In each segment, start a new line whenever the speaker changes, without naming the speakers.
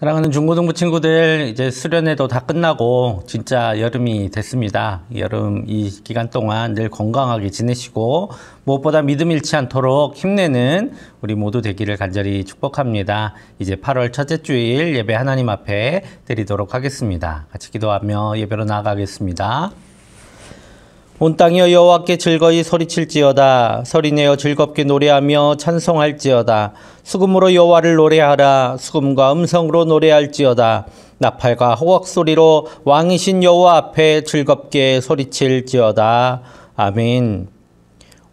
사랑하는 중고등부 친구들, 이제 수련회도 다 끝나고 진짜 여름이 됐습니다. 여름 이 기간 동안 늘 건강하게 지내시고 무엇보다 믿음 잃지 않도록 힘내는 우리 모두 되기를 간절히 축복합니다. 이제 8월 첫째 주일 예배 하나님 앞에 드리도록 하겠습니다. 같이 기도하며 예배로 나아가겠습니다. 온 땅이여 여호와께 즐거이 소리칠지어다. 소리내어 즐겁게 노래하며 찬송할지어다. 수금으로 여호와를 노래하라. 수금과 음성으로 노래할지어다. 나팔과 호각 소리로 왕이신 여호와 앞에 즐겁게 소리칠지어다. 아멘.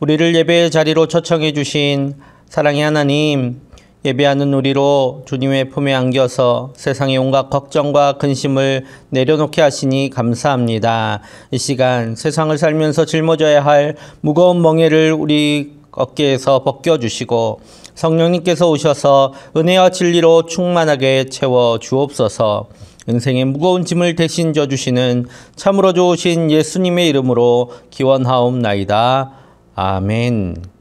우리를 예배의 자리로 초청해 주신 사랑의 하나님, 예배하는 우리로 주님의 품에 안겨서 세상의 온갖 걱정과 근심을 내려놓게 하시니 감사합니다. 이 시간 세상을 살면서 짊어져야 할 무거운 멍에를 우리 어깨에서 벗겨주시고 성령님께서 오셔서 은혜와 진리로 충만하게 채워 주옵소서. 인생의 무거운 짐을 대신 져주시는 참으로 좋으신 예수님의 이름으로 기원하옵나이다. 아멘.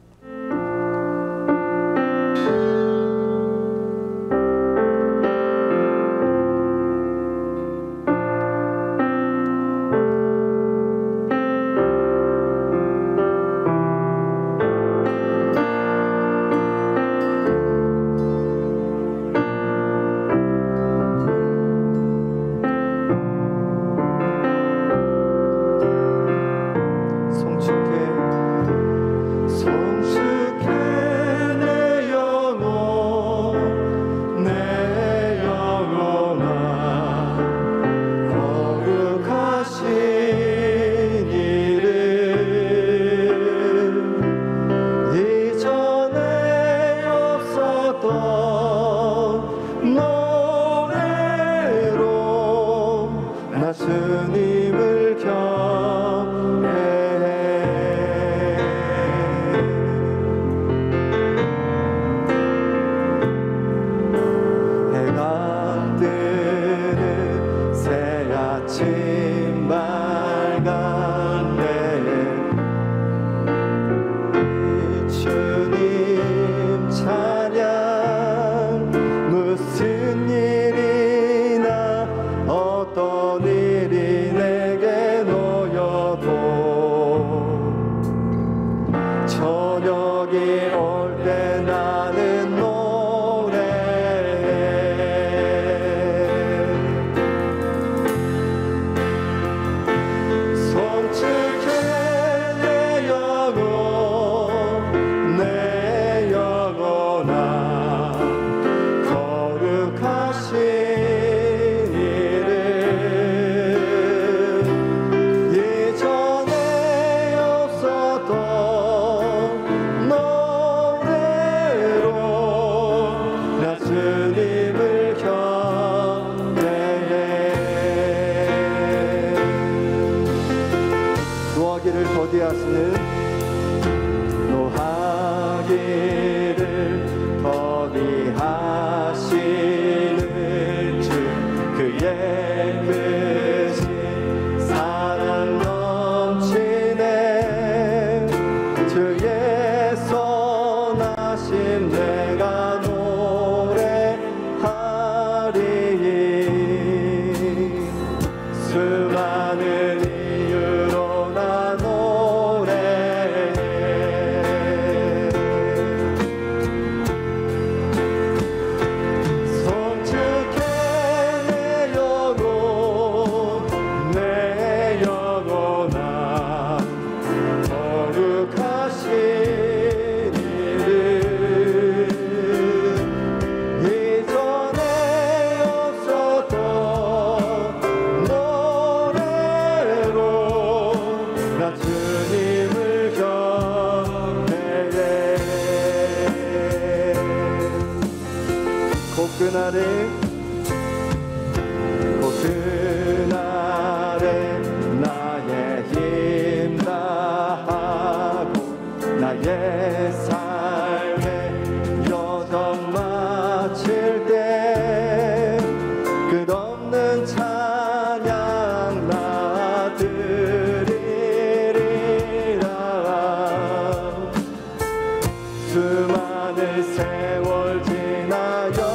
수많은 세월 지나요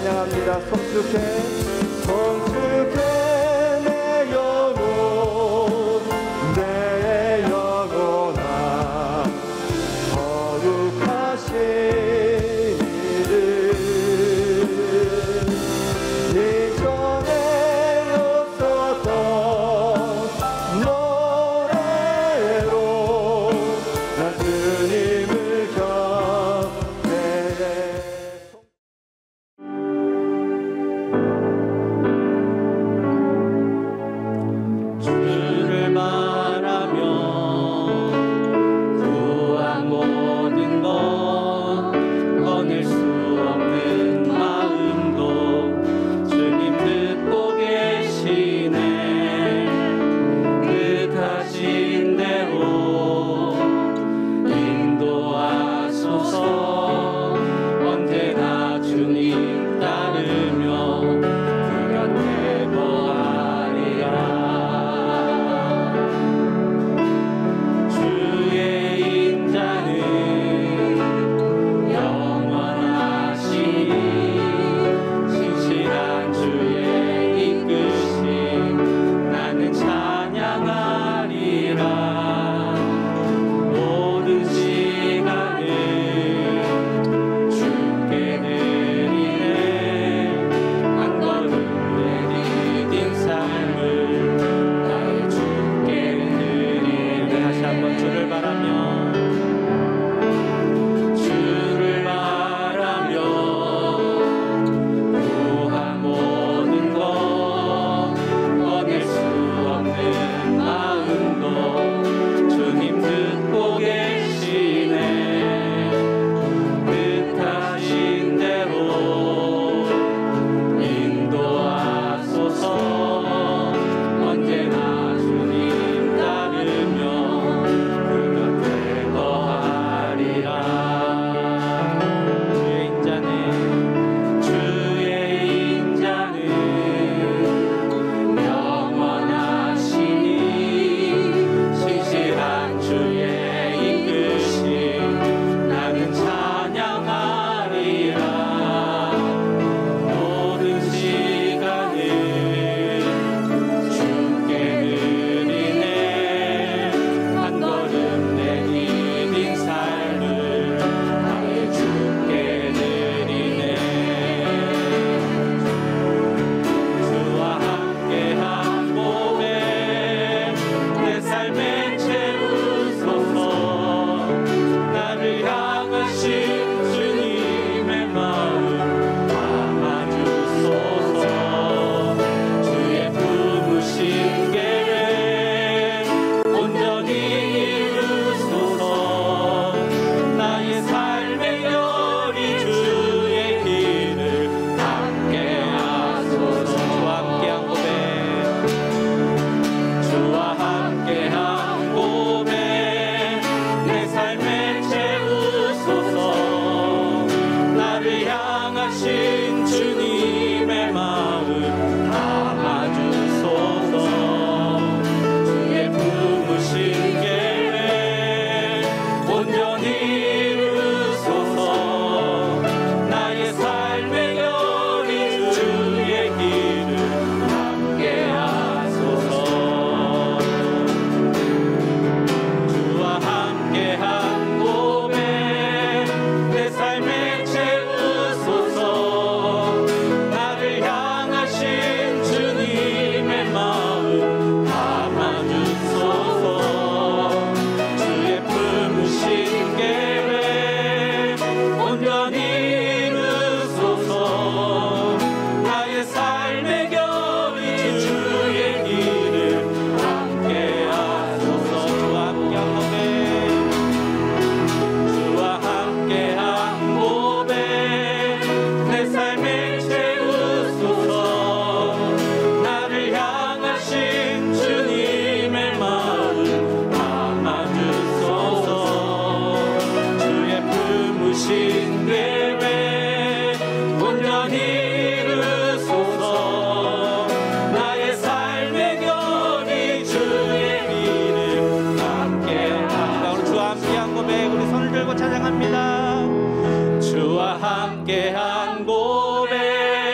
찬양합니다. 성숙해 성숙해 내 영혼 내 영혼아 거룩하신 이를 이전에 없었던 노래로 난 주님을 경배해.
주를 바라며 구한 모든 것 꺼낼 수 없는 마음도 주님 듣고 계시네. 뜻하신 대로 인도하소서. 언제나 주님 따르며 그 곁에 거하리라. 주의 인자는 영원하시니 신실한 주의 이끄심 나는 찬양하리라. 모든 시간을 주께 드리네. 한 걸음 내디딘 삶을 나의 주께 드리네. 다시 한번 주를 바라며 구한 모든 것 꺼낼 수 없는 마음도 주님 듣고 계시네. 뜻하신 대로 인도하소서. 언제나 주님 따르며 그 곁에 거하리라. 주의 인자는 영원하시니 신실한 주의 이끄심 나는 찬양하리라. 모든 시간을 주께 드리네. 한 걸음 내디딘 삶을 나의 주께 드리네. 주와 함께한 몸에 내 삶에 채우소서. 나를 향하신 주님의 마음 담아주소서. 주의 품으신 계획 온전히 이루소서. 나의 삶의 열이 주의 길을 함께하소서. 주와 함께한 고백 내 삶에 채우소서. 나를 향하신 주님의 마음 담아주소서. 주의 품으신 계획 온전히 이루소서. 나의 삶의 열이 주의 길을 함께하소서. 주와 함께한 고백 내 삶에 채우소서. 나를 향하신 주님의 마음 담아주소서. 주의 품으신 계획 온전히 이루소서. 나의 삶의 결이 주의 길을 함께하소서. 주와 함께한 고백 내 삶에 채우소서. 나를 향하신 주님의 마음 담아주소서. 주의 품으신 계획 온전히 이루소서. 나의 삶의 결이 주의 길을 함께하리라. 우리 주와 함께한 고백 우리 손을 들고 찬양합니다. 주와 함께한 고백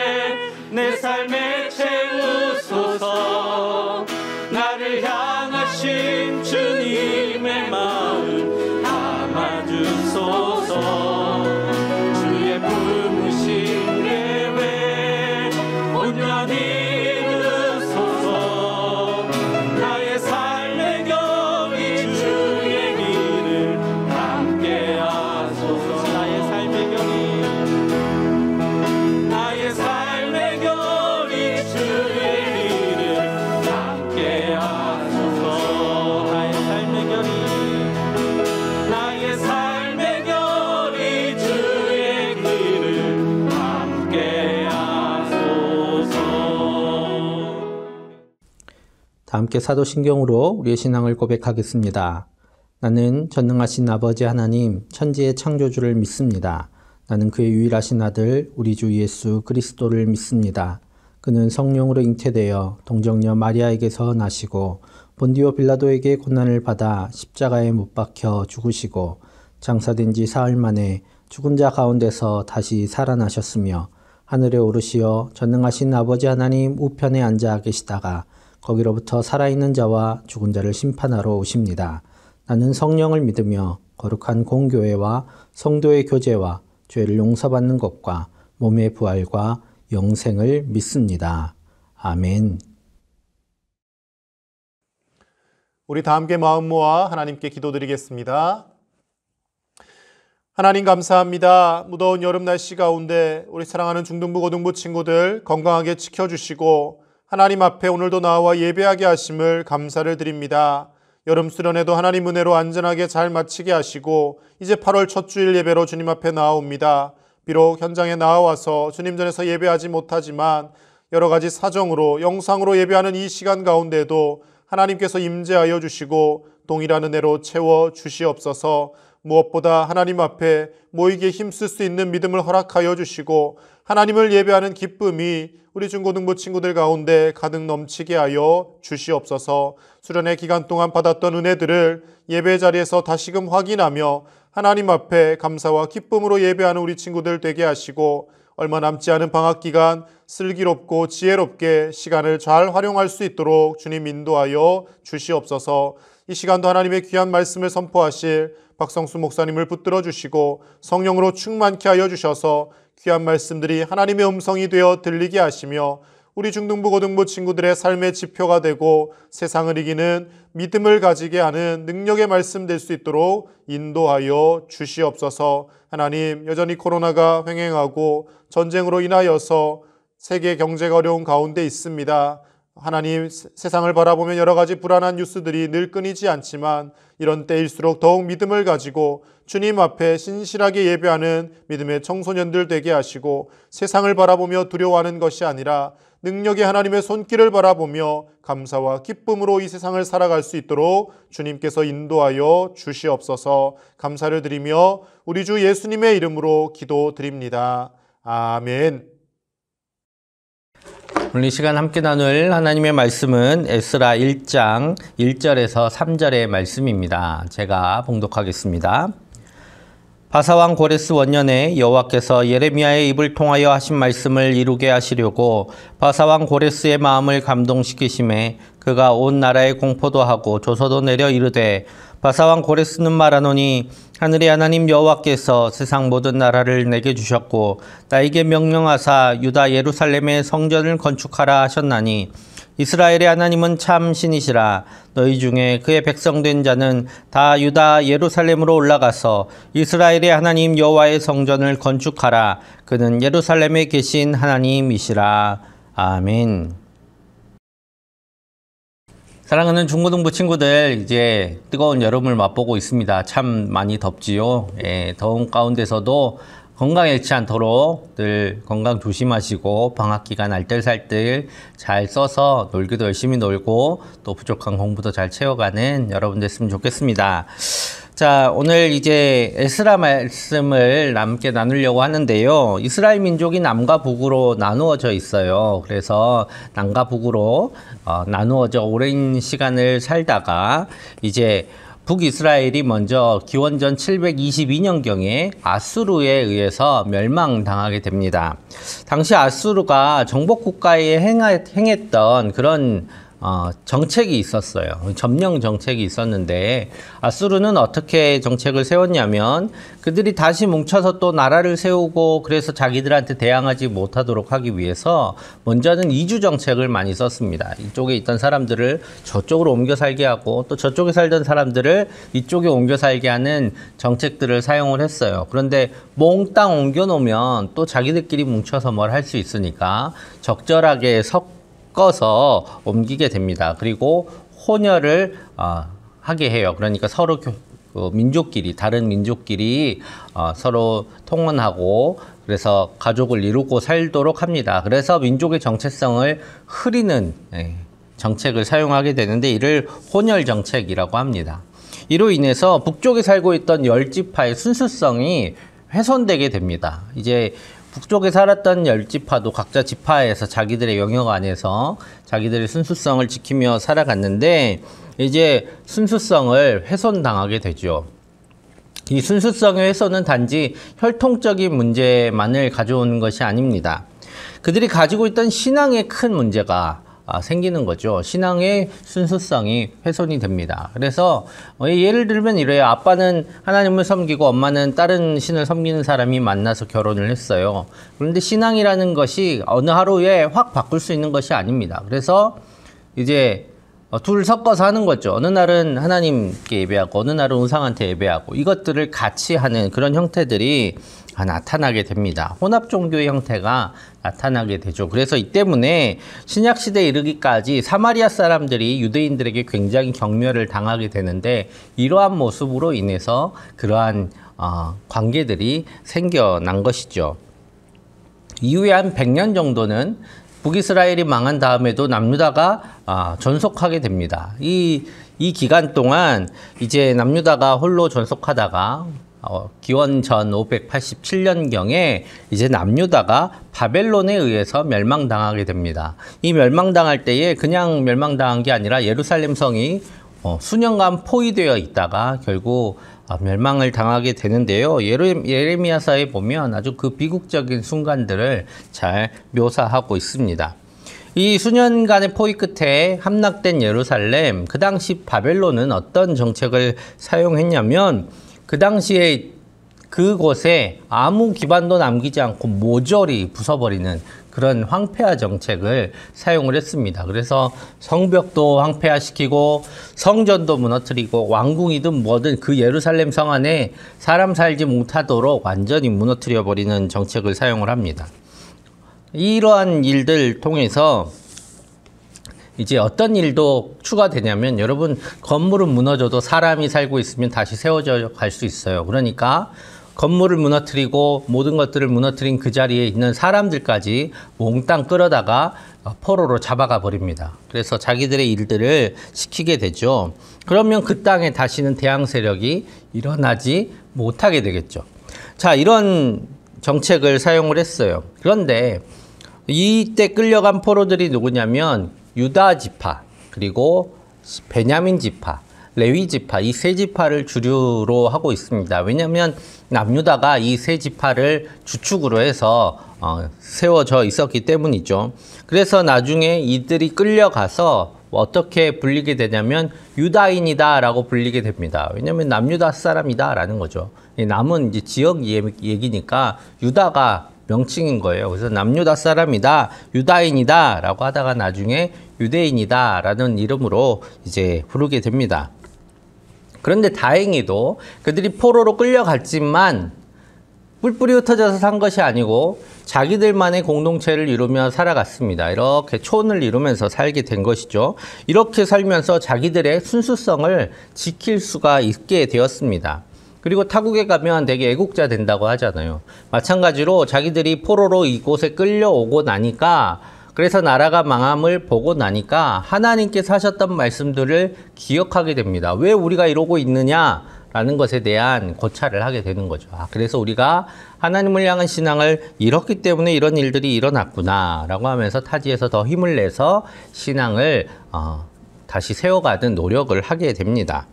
다 함께 사도신경으로 우리의 신앙을 고백하겠습니다. 나는 전능하신 아버지 하나님, 천지의 창조주를 믿습니다. 나는 그의 유일하신 아들, 우리 주 예수 그리스도를 믿습니다. 그는 성령으로 잉태되어 동정녀 마리아에게서 나시고 본디오 빌라도에게 고난을 받아 십자가에 못 박혀 죽으시고 장사된 지 사흘 만에 죽은 자 가운데서 다시 살아나셨으며 하늘에 오르시어 전능하신 아버지 하나님 우편에 앉아 계시다가 거기로부터 살아있는 자와 죽은 자를 심판하러 오십니다. 나는 성령을 믿으며 거룩한 공교회와 성도의 교제와 죄를 용서받는 것과 몸의 부활과 영생을 믿습니다. 아멘.
우리 다 함께 마음 모아 하나님께 기도드리겠습니다. 하나님 감사합니다. 무더운 여름 날씨 가운데 우리 사랑하는 중등부 고등부 친구들 건강하게 지켜주시고 하나님 앞에 오늘도 나와 예배하게 하심을 감사를 드립니다. 여름 수련회도 하나님 은혜로 안전하게 잘 마치게 하시고 이제 8월 첫 주일 예배로 주님 앞에 나아옵니다. 비록 현장에 나와서 주님 전에서 예배하지 못하지만 여러 가지 사정으로 영상으로 예배하는 이 시간 가운데도 하나님께서 임재하여 주시고 동일한 은혜로 채워 주시옵소서. 무엇보다 하나님 앞에 모이기에 힘쓸 수 있는 믿음을 허락하여 주시고 하나님을 예배하는 기쁨이 우리 중고등부 친구들 가운데 가득 넘치게 하여 주시옵소서. 수련회 기간 동안 받았던 은혜들을 예배 자리에서 다시금 확인하며 하나님 앞에 감사와 기쁨으로 예배하는 우리 친구들 되게 하시고 얼마 남지 않은 방학 기간 슬기롭고 지혜롭게 시간을 잘 활용할 수 있도록 주님 인도하여 주시옵소서. 이 시간도 하나님의 귀한 말씀을 선포하실 박성수 목사님을 붙들어 주시고 성령으로 충만케 하여 주셔서 귀한 말씀들이 하나님의 음성이 되어 들리게 하시며 우리 중등부 고등부 친구들의 삶의 지표가 되고 세상을 이기는 믿음을 가지게 하는 능력의 말씀 될 수 있도록 인도하여 주시옵소서. 하나님, 여전히 코로나가 횡행하고 전쟁으로 인하여서 세계 경제가 어려운 가운데 있습니다. 하나님, 세상을 바라보면 여러 가지 불안한 뉴스들이 늘 끊이지 않지만 이런 때일수록 더욱 믿음을 가지고 주님 앞에 신실하게 예배하는 믿음의 청소년들 되게 하시고 세상을 바라보며 두려워하는 것이 아니라 능력의 하나님의 손길을 바라보며 감사와 기쁨으로 이 세상을 살아갈 수 있도록 주님께서 인도하여 주시옵소서. 감사를 드리며 우리 주 예수님의 이름으로 기도드립니다. 아멘.
오늘 이 시간 함께 나눌 하나님의 말씀은 에스라 1장 1절에서 3절의 말씀입니다. 제가 봉독하겠습니다. 바사왕 고레스 원년에 여호와께서 예레미야의 입을 통하여 하신 말씀을 이루게 하시려고 바사왕 고레스의 마음을 감동시키심에 그가 온 나라에 공포도 하고 조서도 내려 이르되 바사왕 고레스는 말하노니 하늘의 하나님 여호와께서 세상 모든 나라를 내게 주셨고 나에게 명령하사 유다 예루살렘에 성전을 건축하라 하셨나니 이스라엘의 하나님은 참 신이시라. 너희 중에 그의 백성된 자는 다 유다 예루살렘으로 올라가서 이스라엘의 하나님 여호와의 성전을 건축하라. 그는 예루살렘에 계신 하나님이시라. 아멘. 사랑하는 중고등부 친구들, 이제 뜨거운 여름을 맛보고 있습니다. 참 많이 덥지요. 더운 가운데서도 건강 잃지 않도록 늘 건강 조심하시고 방학 기간 알뜰살뜰 잘 써서 놀기도 열심히 놀고 또 부족한 공부도 잘 채워가는 여러분 됐으면 좋겠습니다. 자, 오늘 이제 에스라 말씀을 함께 나누려고 하는데요. 이스라엘 민족이 남과 북으로 나누어져 있어요. 그래서 남과 북으로 나누어져 오랜 시간을 살다가 이제 북이스라엘이 먼저 기원전 722년경에 아수르에 의해서 멸망당하게 됩니다. 당시 아수르가 정복국가에 행했던 그런 정책이 있었어요. 점령 정책이 있었는데 아수르는 어떻게 정책을 세웠냐면 그들이 다시 뭉쳐서 또 나라를 세우고 그래서 자기들한테 대항하지 못하도록 하기 위해서 먼저는 이주 정책을 많이 썼습니다. 이쪽에 있던 사람들을 저쪽으로 옮겨 살게 하고 또 저쪽에 살던 사람들을 이쪽에 옮겨 살게 하는 정책들을 사용을 했어요. 그런데 몽땅 옮겨 놓으면 또 자기들끼리 뭉쳐서 뭘 할 수 있으니까 적절하게 섞어서 옮기게 됩니다. 그리고 혼혈을 하게 해요. 그러니까 서로 민족끼리 다른 민족끼리 서로 통혼하고 그래서 가족을 이루고 살도록 합니다. 그래서 민족의 정체성을 흐리는 정책을 사용하게 되는데 이를 혼혈 정책이라고 합니다. 이로 인해서 북쪽에 살고 있던 10지파의 순수성이 훼손되게 됩니다. 이제 북쪽에 살았던 10지파도 각자 지파에서 자기들의 영역 안에서 자기들의 순수성을 지키며 살아갔는데 이제 순수성을 훼손당하게 되죠. 이 순수성의 훼손은 단지 혈통적인 문제만을 가져오는 것이 아닙니다. 그들이 가지고 있던 신앙에 큰 문제가 생기는 거죠. 신앙의 순수성이 훼손이 됩니다. 그래서 예를 들면 이래요. 아빠는 하나님을 섬기고 엄마는 다른 신을 섬기는 사람이 만나서 결혼을 했어요. 그런데 신앙이라는 것이 어느 하루에 확 바꿀 수 있는 것이 아닙니다. 그래서 이제 둘을 섞어서 하는 거죠. 어느 날은 하나님께 예배하고 어느 날은 우상한테 예배하고 이것들을 같이 하는 그런 형태들이 나타나게 됩니다. 혼합 종교의 형태가 나타나게 되죠. 그래서 이 때문에 신약시대에 이르기까지 사마리아 사람들이 유대인들에게 굉장히 경멸을 당하게 되는데 이러한 모습으로 인해서 그러한 관계들이 생겨난 것이죠. 이후에 한 100년 정도는 북이스라엘이 망한 다음에도 남유다가 전속하게 됩니다. 이 기간 동안 이제 남유다가 홀로 전속하다가 기원 전 587년경에 이제 남유다가 바벨론에 의해서 멸망당하게 됩니다. 이 멸망당할 때에 그냥 멸망당한 게 아니라 예루살렘 성이 수년간 포위되어 있다가 결국 멸망을 당하게 되는데요. 예레미야서에 보면 아주 그 비극적인 순간들을 잘 묘사하고 있습니다. 이 수년간의 포위 끝에 함락된 예루살렘, 그 당시 바벨론은 어떤 정책을 사용했냐면 그 당시에 그곳에 아무 기반도 남기지 않고 모조리 부숴버리는 그런 황폐화 정책을 사용을 했습니다. 그래서 성벽도 황폐화시키고 성전도 무너뜨리고 왕궁이든 뭐든 그 예루살렘 성 안에 사람 살지 못하도록 완전히 무너뜨려버리는 정책을 사용을 합니다. 이러한 일들 통해서 이제 어떤 일도 추가되냐면 여러분 건물은 무너져도 사람이 살고 있으면 다시 세워져 갈 수 있어요. 그러니까 건물을 무너뜨리고 모든 것들을 무너뜨린 그 자리에 있는 사람들까지 몽땅 끌어다가 포로로 잡아가 버립니다. 그래서 자기들의 일들을 시키게 되죠. 그러면 그 땅에 다시는 대항 세력이 일어나지 못하게 되겠죠. 자, 이런 정책을 사용을 했어요. 그런데 이때 끌려간 포로들이 누구냐면 유다 지파, 그리고 베냐민 지파, 레위 지파, 이 세 지파를 주류로 하고 있습니다. 왜냐하면 남유다가 이 세 지파를 주축으로 해서 세워져 있었기 때문이죠. 그래서 나중에 이들이 끌려가서 어떻게 불리게 되냐면 유다인이다 라고 불리게 됩니다. 왜냐하면 남유다 사람이다 라는 거죠. 남은 이제 지역 얘기니까 유다가 명칭인 거예요. 그래서 남유다 사람이다, 유다인이다 라고 하다가 나중에 유대인이다 라는 이름으로 이제 부르게 됩니다. 그런데 다행히도 그들이 포로로 끌려갔지만 뿔뿔이 흩어져서 산 것이 아니고 자기들만의 공동체를 이루며 살아갔습니다. 이렇게 촌을 이루면서 살게 된 것이죠. 이렇게 살면서 자기들의 순수성을 지킬 수가 있게 되었습니다. 그리고 타국에 가면 되게 애국자 된다고 하잖아요. 마찬가지로 자기들이 포로로 이곳에 끌려오고 나니까, 그래서 나라가 망함을 보고 나니까 하나님께서 하셨던 말씀들을 기억하게 됩니다. 왜 우리가 이러고 있느냐라는 것에 대한 고찰을 하게 되는 거죠. 그래서 우리가 하나님을 향한 신앙을 잃었기 때문에 이런 일들이 일어났구나 라고 하면서 타지에서 더 힘을 내서 신앙을 다시 세워가는 노력을 하게 됩니다.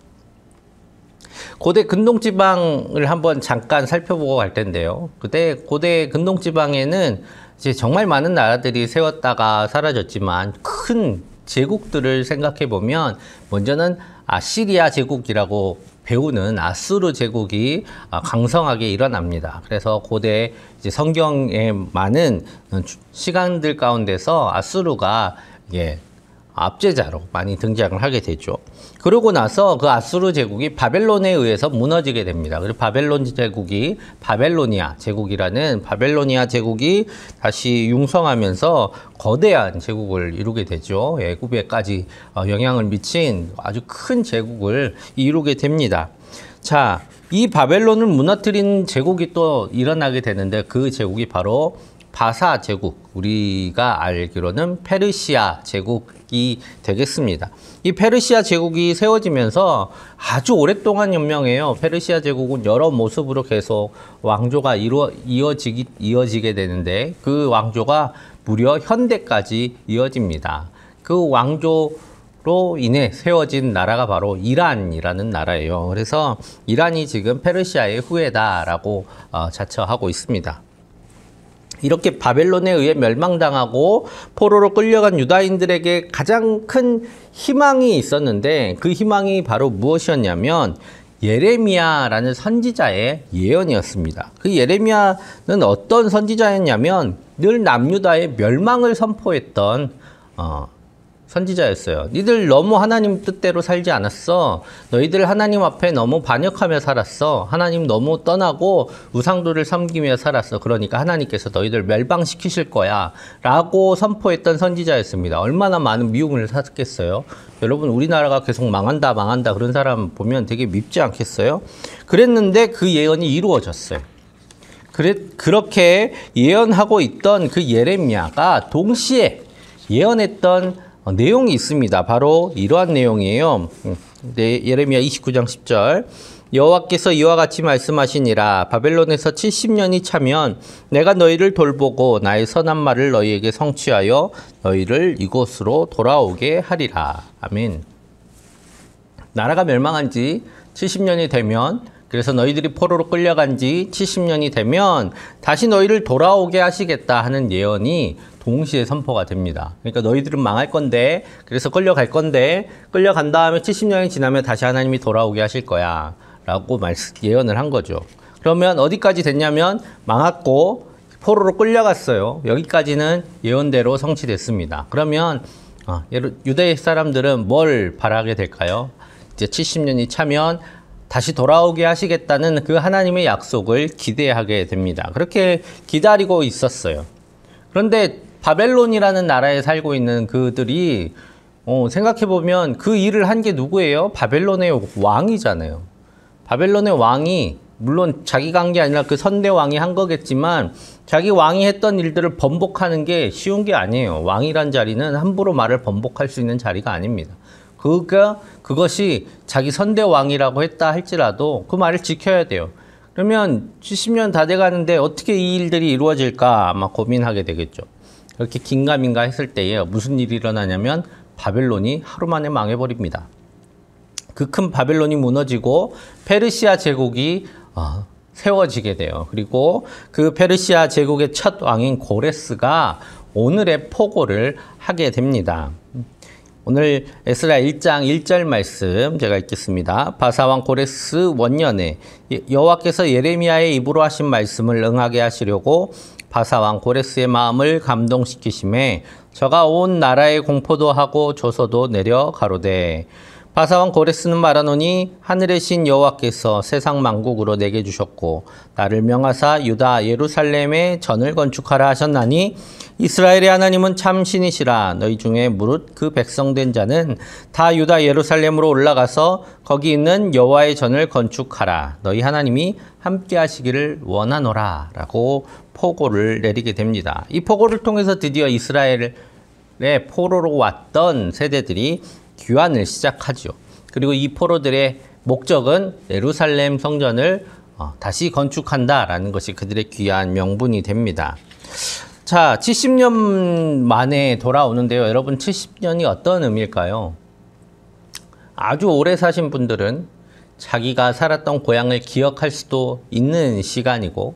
고대 근동지방을 한번 잠깐 살펴보고 갈 텐데요. 그때 고대 근동지방에는 이제 정말 많은 나라들이 세웠다가 사라졌지만 큰 제국들을 생각해 보면 먼저는 아시리아 제국이라고 배우는 아수르 제국이 강성하게 일어납니다. 그래서 고대 이제 성경에 많은 시간들 가운데서 아수르가 압제자로 많이 등장을 하게 되죠. 그러고 나서 그 아수르 제국이 바벨론에 의해서 무너지게 됩니다. 그리고 바벨론 제국이 바벨로니아 제국이라는 바벨로니아 제국이 다시 융성하면서 거대한 제국을 이루게 되죠. 애굽에까지 영향을 미친 아주 큰 제국을 이루게 됩니다. 자, 이 바벨론을 무너뜨린 제국이 또 일어나게 되는데 그 제국이 바로 바사 제국, 우리가 알기로는 페르시아 제국이 되겠습니다. 이 페르시아 제국이 세워지면서 아주 오랫동안 연명해요. 페르시아 제국은 여러 모습으로 계속 왕조가 이어지게 되는데 그 왕조가 무려 현대까지 이어집니다. 그 왕조로 인해 세워진 나라가 바로 이란이라는 나라예요. 그래서 이란이 지금 페르시아의 후예다라고 자처하고 있습니다. 이렇게 바벨론에 의해 멸망당하고 포로로 끌려간 유다인들에게 가장 큰 희망이 있었는데 그 희망이 바로 무엇이었냐면 예레미야라는 선지자의 예언이었습니다. 그 예레미야는 어떤 선지자였냐면 늘 남유다의 멸망을 선포했던 선지자였어요. 니들 너무 하나님 뜻대로 살지 않았어. 너희들 하나님 앞에 너무 반역하며 살았어. 하나님 너무 떠나고 우상들을 섬기며 살았어. 그러니까 하나님께서 너희들 멸망시키실 거야 라고 선포했던 선지자였습니다. 얼마나 많은 미움을 샀겠어요. 여러분 우리나라가 계속 망한다 그런 사람 보면 되게 밉지 않겠어요? 그랬는데 그 예언이 이루어졌어요. 그렇게 예언하고 있던 그 예레미야가 동시에 예언했던 내용이 있습니다. 바로 이러한 내용이에요. 예레미야 29장 10절. 여호와께서 이와 같이 말씀하시니라. 바벨론에서 70년이 차면 내가 너희를 돌보고 나의 선한 말을 너희에게 성취하여 너희를 이곳으로 돌아오게 하리라. 아멘. 나라가 멸망한 지 70년이 되면, 그래서 너희들이 포로로 끌려간 지 70년이 되면 다시 너희를 돌아오게 하시겠다 하는 예언이 동시에 선포가 됩니다. 그러니까 너희들은 망할 건데, 그래서 끌려갈 건데, 끌려간 다음에 70년이 지나면 다시 하나님이 돌아오게 하실 거야 라고 예언을 한 거죠. 그러면 어디까지 됐냐면 망했고 포로로 끌려갔어요. 여기까지는 예언대로 성취됐습니다. 그러면 유대 사람들은 뭘 바라게 될까요? 이제 70년이 차면 다시 돌아오게 하시겠다는 그 하나님의 약속을 기대하게 됩니다. 그렇게 기다리고 있었어요. 그런데 바벨론이라는 나라에 살고 있는 그들이 생각해보면 그 일을 한 게 누구예요? 바벨론의 왕이잖아요. 바벨론의 왕이 물론 자기가 한 게 아니라 그 선대 왕이 한 거겠지만 자기 왕이 했던 일들을 번복하는 게 쉬운 게 아니에요. 왕이란 자리는 함부로 말을 번복할 수 있는 자리가 아닙니다. 그것이 자기 선대 왕이라고 했다 할지라도 그 말을 지켜야 돼요. 그러면 70년 다 돼가는데 어떻게 이 일들이 이루어질까 아마 고민하게 되겠죠. 그렇게 긴가민가 했을 때에 무슨 일이 일어나냐면 바벨론이 하루 만에 망해버립니다. 그 큰 바벨론이 무너지고 페르시아 제국이 세워지게 돼요. 그리고 그 페르시아 제국의 첫 왕인 고레스가 오늘의 포고를 하게 됩니다. 오늘 에스라 1장 1절 말씀 제가 읽겠습니다. 바사왕 고레스 원년에 여호와께서 예레미야의 입으로 하신 말씀을 응하게 하시려고 바사왕 고레스의 마음을 감동시키심에 저가 온 나라에 공포도 하고 조서도 내려 가로되 바사왕 고레스는 말하노니 하늘의 신 여호와께서 세상 만국으로 내게 주셨고 나를 명하사 유다 예루살렘에 전을 건축하라 하셨나니 이스라엘의 하나님은 참 신이시라. 너희 중에 무릇 그 백성된 자는 다 유다 예루살렘으로 올라가서 거기 있는 여호와의 전을 건축하라. 너희 하나님이 함께 하시기를 원하노라 라고 포고를 내리게 됩니다. 이 포고를 통해서 드디어 이스라엘의 포로로 왔던 세대들이 귀환을 시작하죠. 그리고 이 포로들의 목적은 예루살렘 성전을 다시 건축한다라는 것이 그들의 귀한 명분이 됩니다. 자, 70년 만에 돌아오는데요. 여러분 70년이 어떤 의미일까요? 아주 오래 사신 분들은 자기가 살았던 고향을 기억할 수도 있는 시간이고,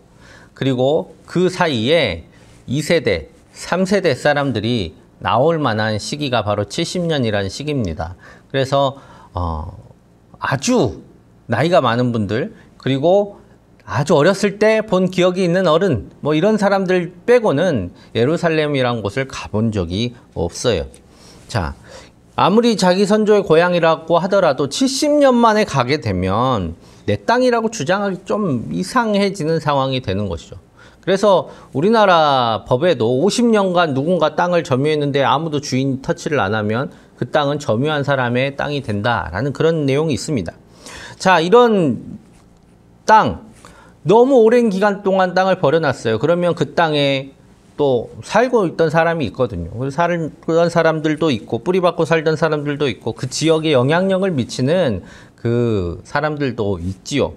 그리고 그 사이에 2세대, 3세대 사람들이 나올 만한 시기가 바로 70년이라는 시기입니다. 그래서 아주 나이가 많은 분들, 그리고 아주 어렸을 때 본 기억이 있는 어른, 뭐 이런 사람들 빼고는 예루살렘이란 곳을 가본 적이 없어요. 자, 아무리 자기 선조의 고향이라고 하더라도 70년 만에 가게 되면 내 땅이라고 주장하기 좀 이상해지는 상황이 되는 것이죠. 그래서 우리나라 법에도 50년간 누군가 땅을 점유했는데 아무도 주인 터치를 안 하면 그 땅은 점유한 사람의 땅이 된다라는 그런 내용이 있습니다. 자, 이런 땅, 너무 오랜 기간 동안 땅을 버려놨어요. 그러면 그 땅에 또 살고 있던 사람이 있거든요. 그런 사람들도 있고 뿌리박고 살던 사람들도 있고 그 지역에 영향력을 미치는 그 사람들도 있지요.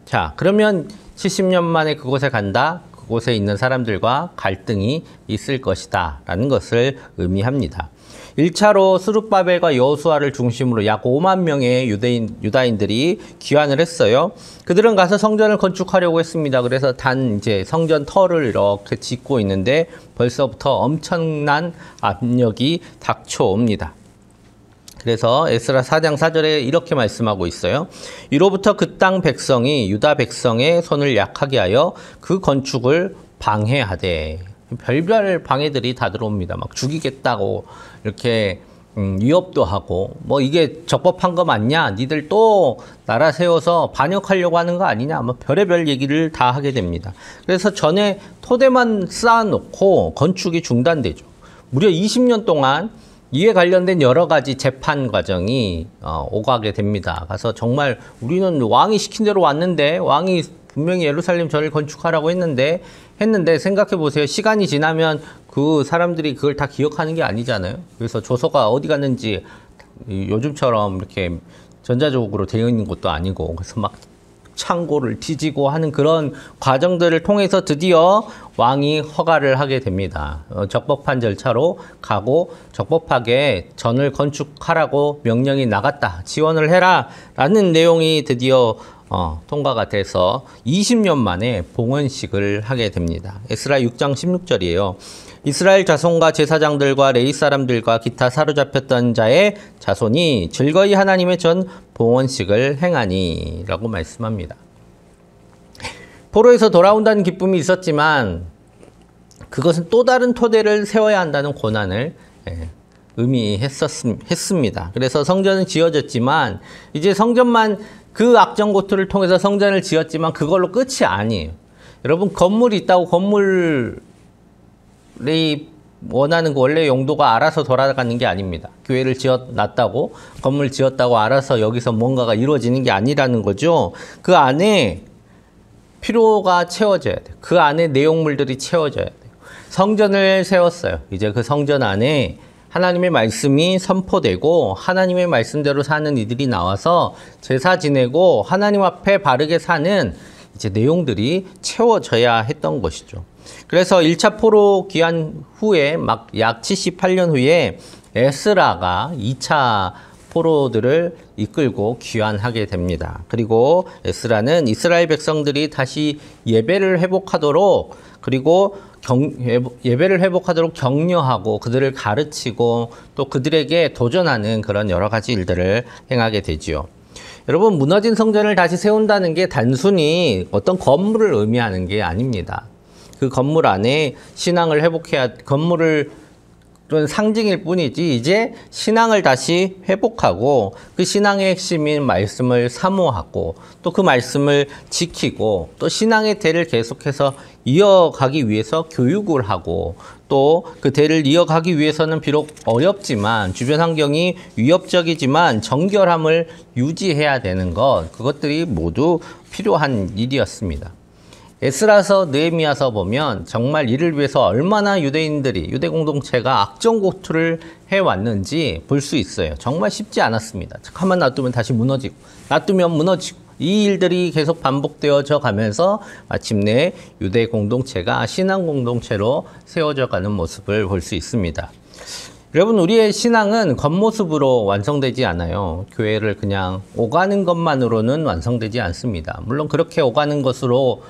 자, 그러면 70년 만에 그곳에 간다. 그곳에 있는 사람들과 갈등이 있을 것이다 라는 것을 의미합니다. 1차로 스룹바벨과 여호수아를 중심으로 약 5만 명의 유다인들이 귀환을 했어요. 그들은 가서 성전을 건축하려고 했습니다. 그래서 이제 성전 터를 이렇게 짓고 있는데 벌써부터 엄청난 압력이 닥쳐옵니다. 그래서 에스라 4장 4절에 이렇게 말씀하고 있어요. 이로부터 그 땅 백성이 유다 백성의 손을 약하게 하여 그 건축을 방해하되, 별별 방해들이 다 들어옵니다. 막 죽이겠다고 이렇게 위협도 하고, 뭐 이게 적법한 거 맞냐? 니들 또 나라 세워서 반역하려고 하는 거 아니냐? 뭐 별의별 얘기를 다 하게 됩니다. 그래서 전에 토대만 쌓아놓고 건축이 중단되죠. 무려 20년 동안 이에 관련된 여러 가지 재판 과정이 오가게 됩니다. 가서 정말 우리는 왕이 시킨 대로 왔는데, 왕이 분명히 예루살렘 전을 건축하라고 했는데 생각해 보세요. 시간이 지나면 그 사람들이 그걸 다 기억하는 게 아니잖아요. 그래서 조서가 어디 갔는지 요즘처럼 이렇게 전자적으로 되어 있는 것도 아니고, 그래서 막 창고를 뒤지고 하는 그런 과정들을 통해서 드디어 왕이 허가를 하게 됩니다. 적법한 절차로 가고 적법하게 전을 건축하라고 명령이 나갔다. 지원을 해라 라는 내용이 드디어 통과가 돼서 20년 만에 봉헌식을 하게 됩니다. 에스라 6장 16절이에요. 이스라엘 자손과 제사장들과 레위 사람들과 기타 사로잡혔던 자의 자손이 즐거이 하나님의 전 봉헌식을 행하니 라고 말씀합니다. 포로에서 돌아온다는 기쁨이 있었지만 그것은 또 다른 토대를 세워야 한다는 고난을 의미했습니다. 그래서 성전은 지어졌지만 이제 성전만, 그 악전고투를 통해서 성전을 지었지만 그걸로 끝이 아니에요. 여러분, 건물이 있다고 건물이 원하는 그 원래 용도가 알아서 돌아가는 게 아닙니다. 교회를 지어놨다고, 건물 지었다고 알아서 여기서 뭔가가 이루어지는 게 아니라는 거죠. 그 안에 필요가 채워져야 돼요. 그 안에 내용물들이 채워져야 돼요. 성전을 세웠어요. 이제 그 성전 안에 하나님의 말씀이 선포되고 하나님의 말씀대로 사는 이들이 나와서 제사 지내고 하나님 앞에 바르게 사는 이제 내용들이 채워져야 했던 것이죠. 그래서 1차 포로 귀환 후에 막 약 78년 후에 에스라가 2차 포로들을 이끌고 귀환하게 됩니다. 그리고 에스라는 이스라엘 백성들이 다시 예배를 회복하도록, 그리고 예배를 회복하도록 격려하고 그들을 가르치고 또 그들에게 도전하는 그런 여러 가지 일들을 행하게 되지요. 여러분, 무너진 성전을 다시 세운다는 게 단순히 어떤 건물을 의미하는 게 아닙니다. 그 건물 안에 신앙을 회복해야, 건물을 그런 상징일 뿐이지 이제 신앙을 다시 회복하고 그 신앙의 핵심인 말씀을 사모하고 또 그 말씀을 지키고 또 신앙의 대를 계속해서 이어가기 위해서 교육을 하고 또 그 대를 이어가기 위해서는 비록 어렵지만 주변 환경이 위협적이지만 정결함을 유지해야 되는 것, 그것들이 모두 필요한 일이었습니다. 에스라서 느헤미야서 보면 정말 이를 위해서 얼마나 유대인들이, 유대 공동체가 악전고투를 해왔는지 볼 수 있어요. 정말 쉽지 않았습니다. 잠깐만 놔두면 다시 무너지고, 놔두면 무너지고, 이 일들이 계속 반복되어져 가면서 마침내 유대 공동체가 신앙 공동체로 세워져 가는 모습을 볼 수 있습니다. 여러분, 우리의 신앙은 겉모습으로 완성되지 않아요. 교회를 그냥 오가는 것만으로는 완성되지 않습니다. 물론 그렇게 오가는 것으로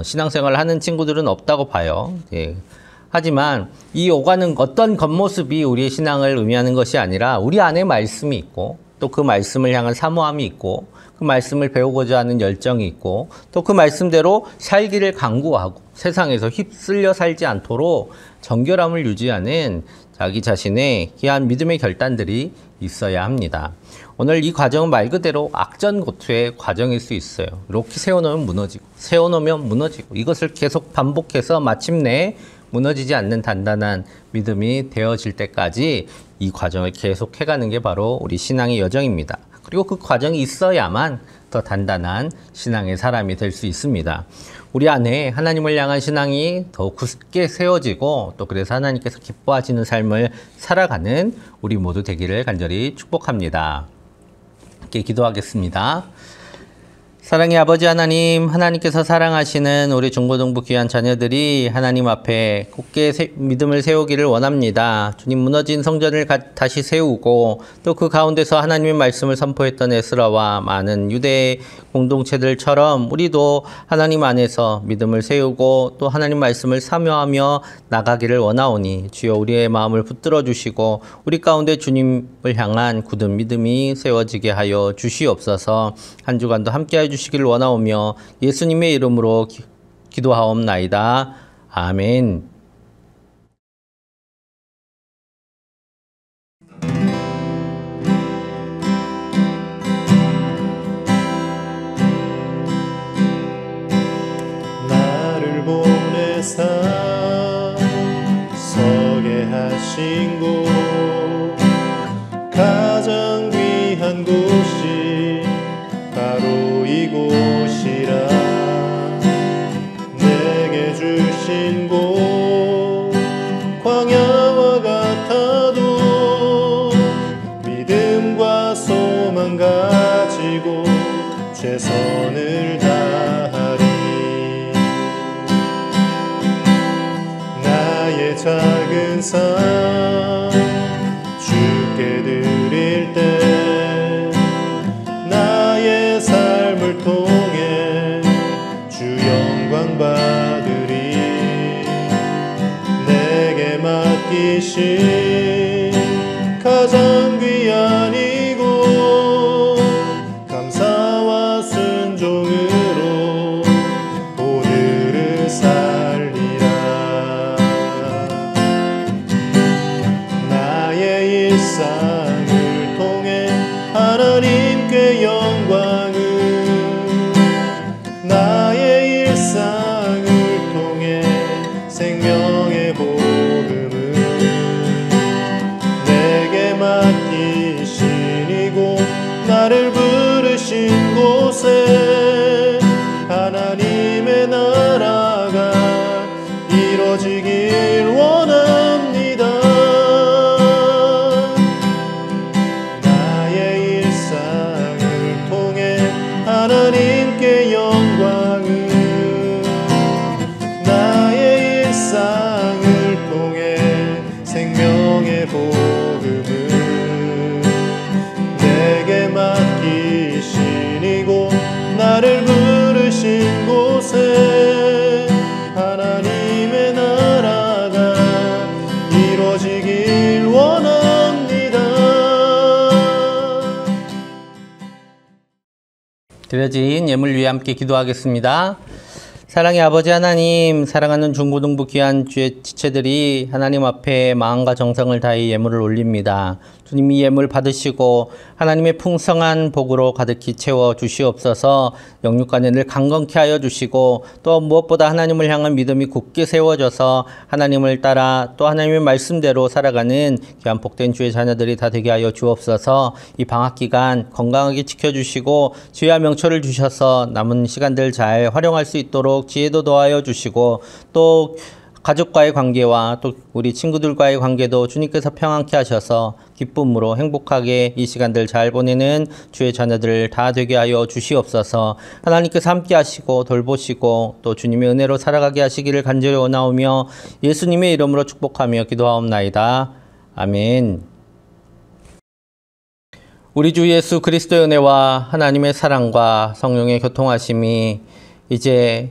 신앙생활을 하는 친구들은 없다고 봐요. 예. 하지만 이 오가는 어떤 겉모습이 우리의 신앙을 의미하는 것이 아니라 우리 안에 말씀이 있고 또 그 말씀을 향한 사모함이 있고 그 말씀을 배우고자 하는 열정이 있고 또 그 말씀대로 살기를 강구하고 세상에서 휩쓸려 살지 않도록 정결함을 유지하는 자기 자신의 귀한 믿음의 결단들이 있어야 합니다. 오늘 이 과정은 말 그대로 악전고투의 과정일 수 있어요. 이렇게 세워놓으면 무너지고 세워놓으면 무너지고 이것을 계속 반복해서 마침내 무너지지 않는 단단한 믿음이 되어질 때까지 이 과정을 계속 해가는 게 바로 우리 신앙의 여정입니다. 그리고 그 과정이 있어야만 더 단단한 신앙의 사람이 될 수 있습니다. 우리 안에 하나님을 향한 신앙이 더 굳게 세워지고 또 그래서 하나님께서 기뻐하시는 삶을 살아가는 우리 모두 되기를 간절히 축복합니다. 함께 기도하겠습니다. 사랑의 아버지 하나님, 하나님께서 사랑하시는 우리 중고등부 귀한 자녀들이 하나님 앞에 굳게 믿음을 세우기를 원합니다. 주님, 무너진 성전을 다시 세우고 또 그 가운데서 하나님의 말씀을 선포했던 에스라와 많은 유대 공동체들처럼 우리도 하나님 안에서 믿음을 세우고 또 하나님 말씀을 사모하며 나가기를 원하오니 주여 우리의 마음을 붙들어 주시고 우리 가운데 주님을 향한 굳은 믿음이 세워지게 하여 주시옵소서. 한 주간도 함께해 주시기를 원하오며 예수님의 이름으로 기도하옵나이다. 아멘.
나를 보내사 서게 하신 곳 가장 귀한 곳이 바로 이곳이라. 내게 주신 곳 광야와 같아도 믿음과 소망 가지고 최선을 다하리. 나의 작은 삶 주께 드릴 때 나의 삶을 통해 주 영광 받으리. 내게 맡기신 가장 귀한 이곳 감사와 순종으로 오늘을 살리라. 나의 일상을 통해 하나님께 영광을, 나의 일상을 통해 생명의 복음을 내게 맡기신 이곳 나를 부르신 곳에 하나님의 나라가 이루어지길 원합니다. 나의 일상을 통해 하나님께 영광을, 나의 일상을 통해 생명의 복음을 내게 맡기신 이곳 나를 부르신 곳에 하나님의 나라가 이루어지길 원합니다.
드려진 예물 위에 함께 기도하겠습니다. 사랑의 아버지 하나님, 사랑하는 중고등부 귀한 주의 지체들이 하나님 앞에 마음과 정성을 다해 예물을 올립니다. 주님이 예물 받으시고 하나님의 풍성한 복으로 가득히 채워 주시옵소서. 영육간에 늘 강건케 하여 주시고 또 무엇보다 하나님을 향한 믿음이 굳게 세워져서 하나님을 따라 또 하나님의 말씀대로 살아가는 귀한 복된 주의 자녀들이 다 되게 하여 주옵소서. 이 방학기간 건강하게 지켜주시고 지혜와 명철을 주셔서 남은 시간들 잘 활용할 수 있도록 지혜도 더하여 주시고 또 가족과의 관계와 또 우리 친구들과의 관계도 주님께서 평안케 하셔서 기쁨으로 행복하게 이 시간들 잘 보내는 주의 자녀들 다 되게 하여 주시옵소서. 하나님께서 함께 하시고 돌보시고 또 주님의 은혜로 살아가게 하시기를 간절히 원하오며 예수님의 이름으로 축복하며 기도하옵나이다. 아멘. 우리 주 예수 그리스도의 은혜와 하나님의 사랑과 성령의 교통하심이 이제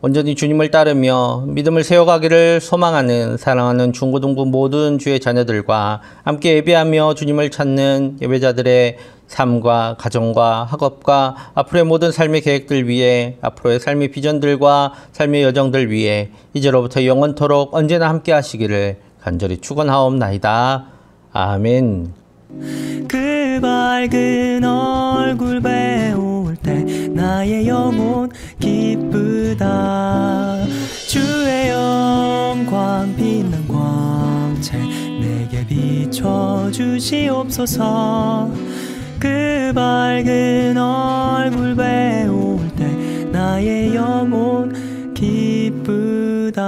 온전히 주님을 따르며 믿음을 세워가기를 소망하는 사랑하는 중고등부 모든 주의 자녀들과 함께 예배하며 주님을 찾는 예배자들의 삶과 가정과 학업과 앞으로의 모든 삶의 계획들 위해 앞으로의 삶의 비전들과 삶의 여정들 위해 이제로부터 영원토록 언제나 함께 하시기를 간절히 축원하옵나이다. 아멘.
그 밝은 얼굴 배울 때 나의 영혼 기쁘다. 주의 영광 빛난 광채 내게 비춰주시옵소서. 그 밝은 얼굴 배울 때 나의 영혼 기쁘다.